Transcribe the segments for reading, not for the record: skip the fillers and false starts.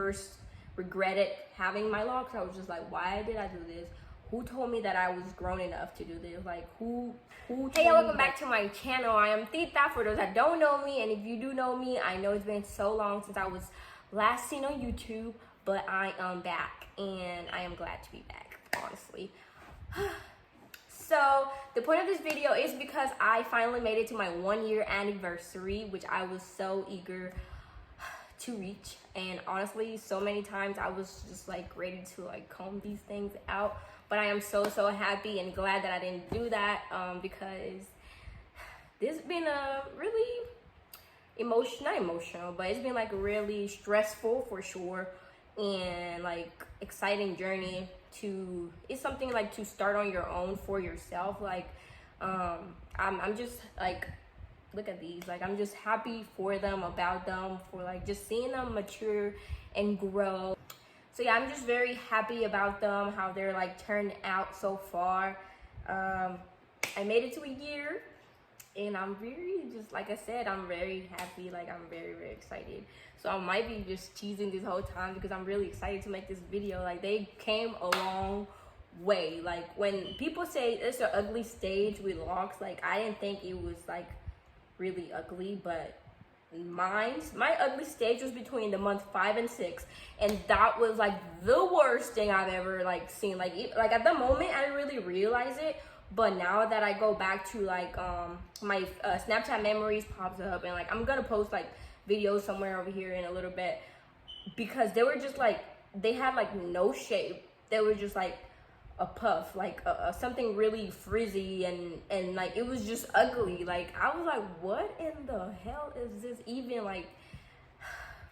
first regretted having my locks. I was just like, why did I do this? Who told me that I was grown enough to do this? Like, who Hey, welcome back to my channel. I am Tita, for those that don't know me, and if you do know me, I know it's been so long since I was last seen on YouTube, but I am back, and I am glad to be back, honestly. So, the point of this video is because I finally made it to my 1-year anniversary, which I was so eager to reach. And honestly, so many times I was just like ready to like comb these things out. But I am so happy and glad that I didn't do that because this has been a really not emotional, but it's been like really stressful for sure, and like exciting journey to, it's something like to start on your own for yourself. Like I'm just like, look at these, like I'm just happy for them, about them, for like just seeing them mature and grow. So yeah, I'm just very happy about them, how they're like turned out so far. I made it to a year, and I'm very, just like I said, I'm very happy. Like I'm very excited. So I might be just teasing this whole time because I'm really excited to make this video. Like they came a long way. Like when people say it's an ugly stage with locks, like I didn't think it was like really ugly, but my ugly stage was between the month 5 and 6, and that was like the worst thing I've ever like seen. Like at the moment I didn't really realize it, but now that I go back to like my Snapchat memories pops up, and like I'm gonna post like videos somewhere over here in a little bit, because they were just like, they had like no shape. They were just like a puff, like something really frizzy, and like it was just ugly. Like I was like, what in the hell is this even, like?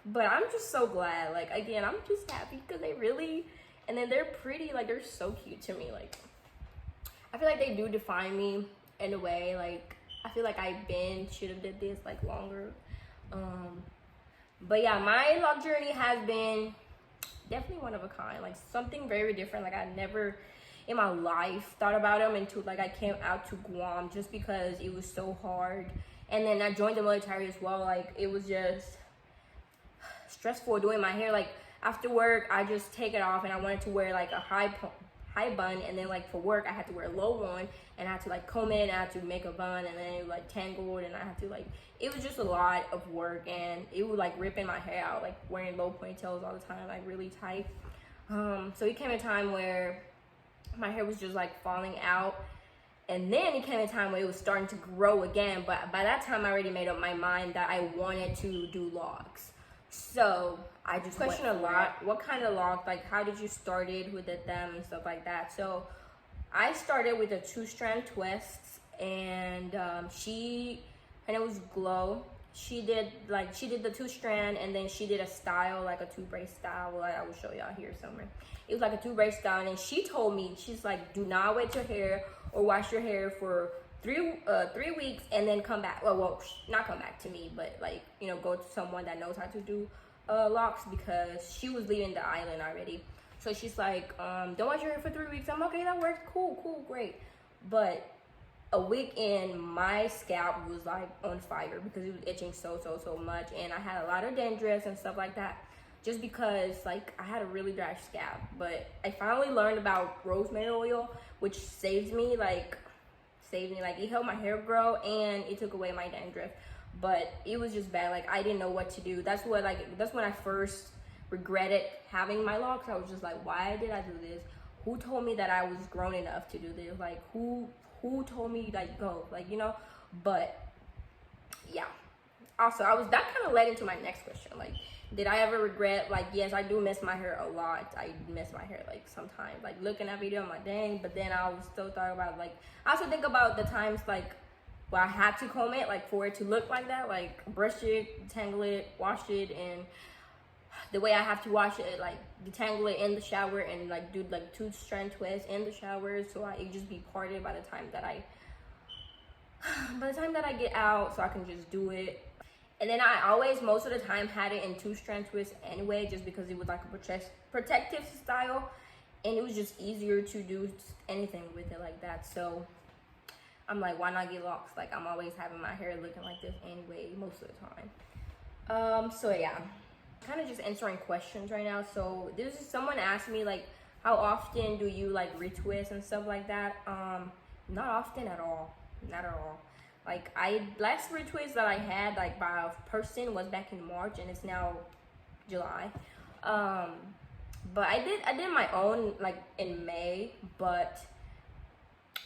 But I'm just so glad. Like again, I'm just happy because they really, and then they're pretty. Like they're so cute to me. Like I feel like they do define me in a way. Like I feel like should have did this like longer. But yeah, my lock journey has been definitely one of a kind, like something very different. Like I never in my life thought about them until like I came out to Guam, just because it was so hard. And then I joined the military as well. Like it was just stressful doing my hair. Like after work I just take it off, and I wanted to wear like a high bun, and then like for work I had to wear a low one, and I had to like comb it, and I had to make a bun, and then it was like tangled, and I had to like, it was just a lot of work, and it was like ripping my hair out, like wearing low ponytails all the time, like really tight. So it came a time where my hair was just like falling out, and then it came a time where it was starting to grow again. But by that time I already made up my mind that I wanted to do locks. So I just question a lot, what kind of lock, like how did you started with them and stuff like that. So I started with a 2-strand twists, and her name was Glow. She did the 2-strand, and then she did a style, like a 2-braid style. Well, I will show y'all here somewhere. It was like a 2-braid style, and she told me, she's like, do not wet your hair or wash your hair for 3 weeks and then come back. Well, not come back to me, but like, you know, go to someone that knows how to do locks, because she was leaving the island already. So she's like, don't wash your hair for 3 weeks. I'm okay, that works, cool, great. But a week in, my scalp was like on fire because it was itching so much, and I had a lot of dandruff and stuff like that, just because like I had a really dry scalp. But I finally learned about rosemary oil, which saved me, like it helped my hair grow, and it took away my dandruff. But it was just bad. Like I didn't know what to do. That's when I first regretted having my locks. I was just like, why did I do this? Who told me that I was grown enough to do this? Like who told me, like, go, like, you know? But yeah, also that kind of led into my next question. Like, did I ever regret? Like, yes, I do miss my hair a lot. I miss my hair like sometimes, like looking at video, I'm like, dang. But then I was still thought about, like, I also think about the times like where I had to comb it, like for it to look like that, like brush it, tangle it, wash it, and the way I have to wash it, like detangle it in the shower, and like do like 2-strand twists in the shower, so it just be parted by the time that I get out, so I can just do it. And then I always, most of the time, had it in 2-strand twists anyway, just because it was like a protective style, and it was just easier to do anything with it like that. So I'm like, why not get locks? Like I'm always having my hair looking like this anyway, most of the time. So yeah, kind of just answering questions right now. So there's someone asked me like, how often do you like retwist and stuff like that? Not often at all. Not at all. Like last retwist that I had like by a person was back in March, and it's now July. But I did my own like in May, but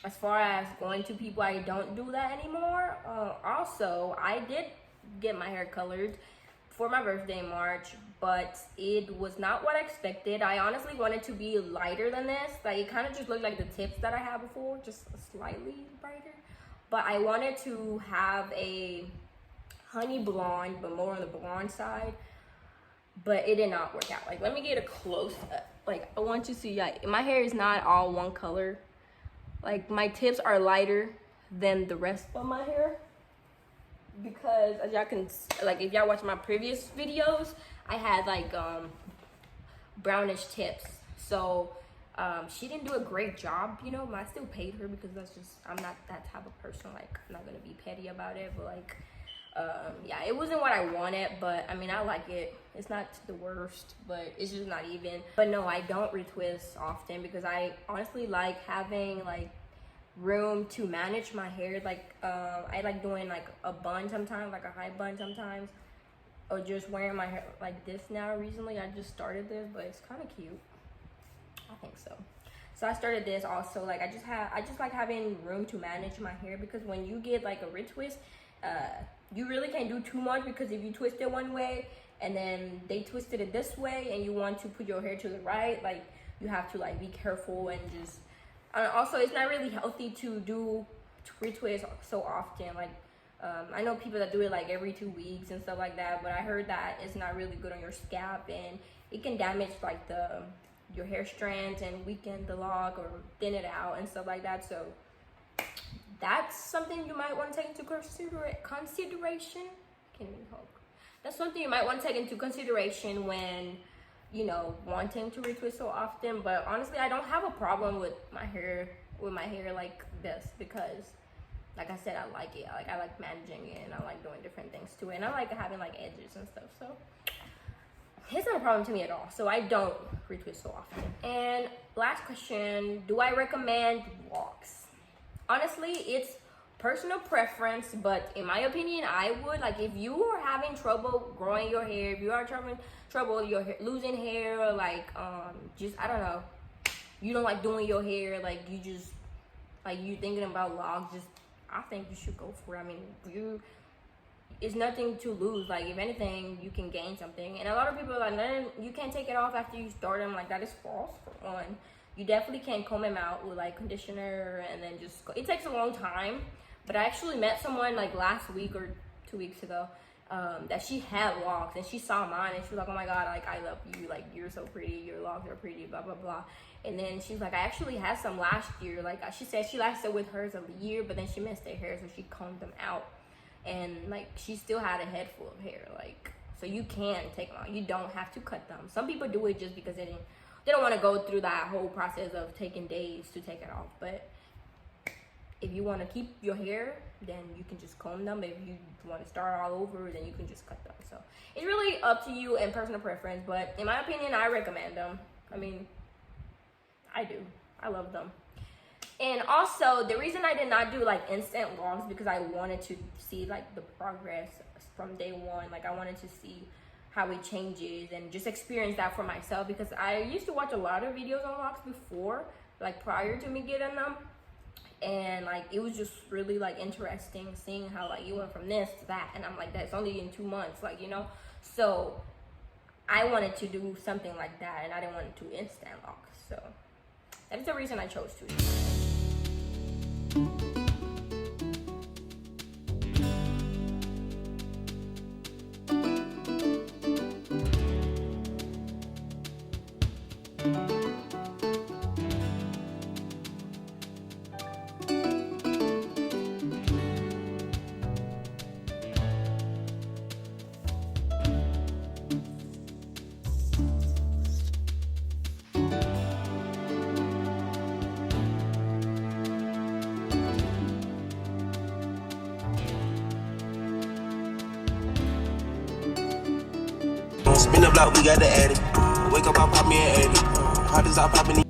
as far as going to people, I don't do that anymore. Also, I did get my hair colored for my birthday in March, but it was not what I expected. I honestly wanted to be lighter than this. Like it kind of just looked like the tips that I had before, just slightly brighter. But I wanted to have a honey blonde, but more on the blonde side. But it did not work out. Like, let me get a close up. Like, I want you to see, like, my hair is not all one color. Like, my tips are lighter than the rest of my hair. Because, as y'all can, like, if y'all watch my previous videos, I had, like, brownish tips. So, she didn't do a great job, you know, but I still paid her because that's just, I'm not that type of person. Like, I'm not going to be petty about it, but, like, yeah, it wasn't what I wanted, but I mean, I like it. It's not the worst, but it's just not even. But no, I don't retwist often because I honestly like having like room to manage my hair. Like I like doing like a bun sometimes, like a high bun sometimes, or just wearing my hair like this now. Recently I just started this, but it's kind of cute. I think so. So I started this also. Like I just like having room to manage my hair, because when you get like a retwist, you really can't do too much, because if you twist it one way and then they twisted it this way and you want to put your hair to the right, like you have to like be careful and just also it's not really healthy to do retwist so often. Like I know people that do it like every 2 weeks and stuff like that, but I heard that it's not really good on your scalp and it can damage like your hair strands and weaken the lock or thin it out and stuff like that. So that's something you might want to take into consideration. Can't even talk. That's something you might want to take into consideration when, you know, wanting to retwist so often. But honestly, I don't have a problem with my hair like this, because, like I said, I like it. I like managing it, and I like doing different things to it, and I like having like edges and stuff. So it's not a problem to me at all. So I don't retwist so often. And last question: do I recommend Locs? Honestly, it's personal preference, but in my opinion, I would. Like, if you are having trouble growing your hair, if you are having trouble your hair, losing hair, or like just, I don't know, you don't like doing your hair, like you just like you thinking about Locs, just I think you should go for it. I mean, it's nothing to lose. Like, if anything, you can gain something. And a lot of people are like, no, you can't take it off after you start them. Like, that is false, for one. You definitely can comb them out with like conditioner and then just go. It takes a long time, but I actually met someone like last week or 2 weeks ago that she had locks, and she saw mine and she was like, oh my god, like I love you, like you're so pretty, your locks are pretty, blah blah blah. And then she's like, I actually had some last year. Like she said, she lasted with hers a year, but then she missed her hair, so she combed them out, and like she still had a head full of hair. Like, so you can take them out. You don't have to cut them. Some people do it just because they don't want to go through that whole process of taking days to take it off. But if you want to keep your hair, then you can just comb them. If you want to start all over, then you can just cut them. So it's really up to you and personal preference, but in my opinion, I recommend them. I mean, I do. I love them. And also, the reason I did not do like instant Locs, because I wanted to see like the progress from day one. Like I wanted to see how it changes and just experience that for myself, because I used to watch a lot of videos on Locs before, like prior to me getting them, and like it was just really like interesting seeing how like you went from this to that, and I'm like, that's only in 2 months, like, you know. So I wanted to do something like that, and I didn't want to do instant Locs. So that's the reason I chose to. Spin the block, we got the addy. Wake up, I pop me an 80. Hot as I poppin'.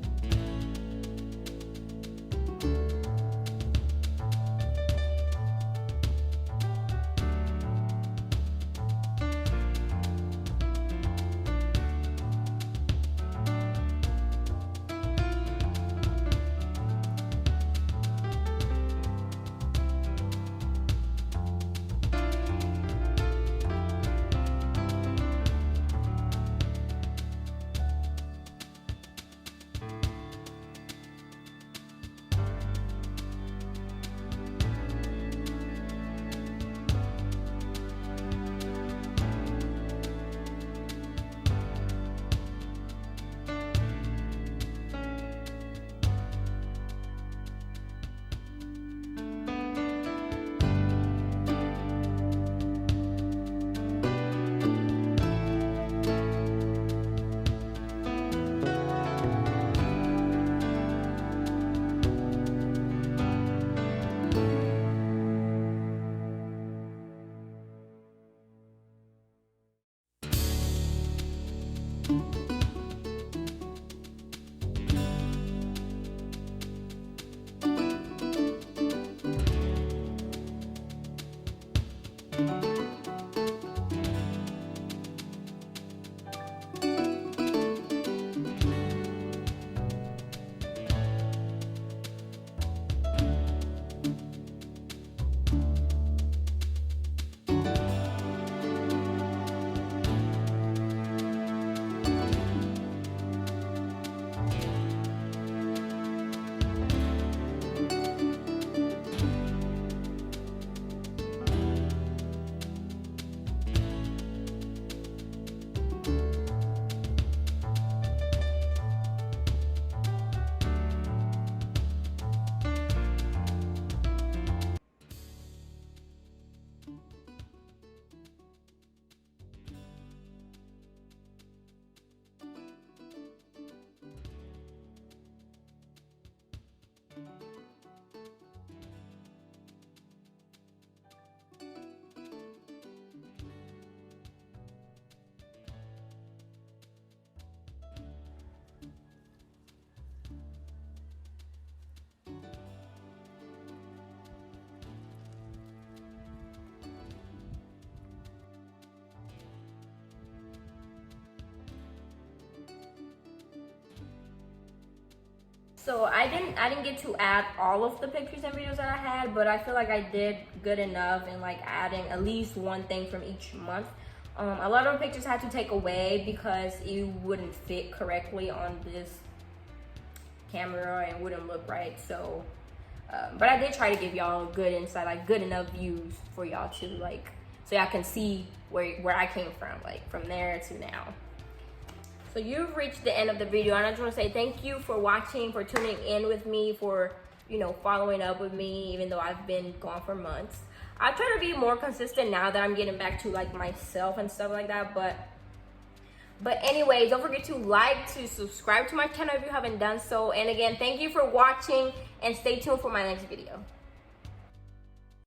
So I didn't get to add all of the pictures and videos that I had, but I feel like I did good enough in like adding at least one thing from each month. A lot of the pictures I had to take away because it wouldn't fit correctly on this camera and wouldn't look right. So but I did try to give y'all good insight, like good enough views for y'all to like, so y'all can see where I came from, like from there to now. So you've reached the end of the video, and I just want to say thank you for watching, for tuning in with me, for, you know, following up with me, even though I've been gone for months. I try to be more consistent now that I'm getting back to like myself and stuff like that. But anyway, don't forget to subscribe to my channel if you haven't done so. And again, thank you for watching, and stay tuned for my next video.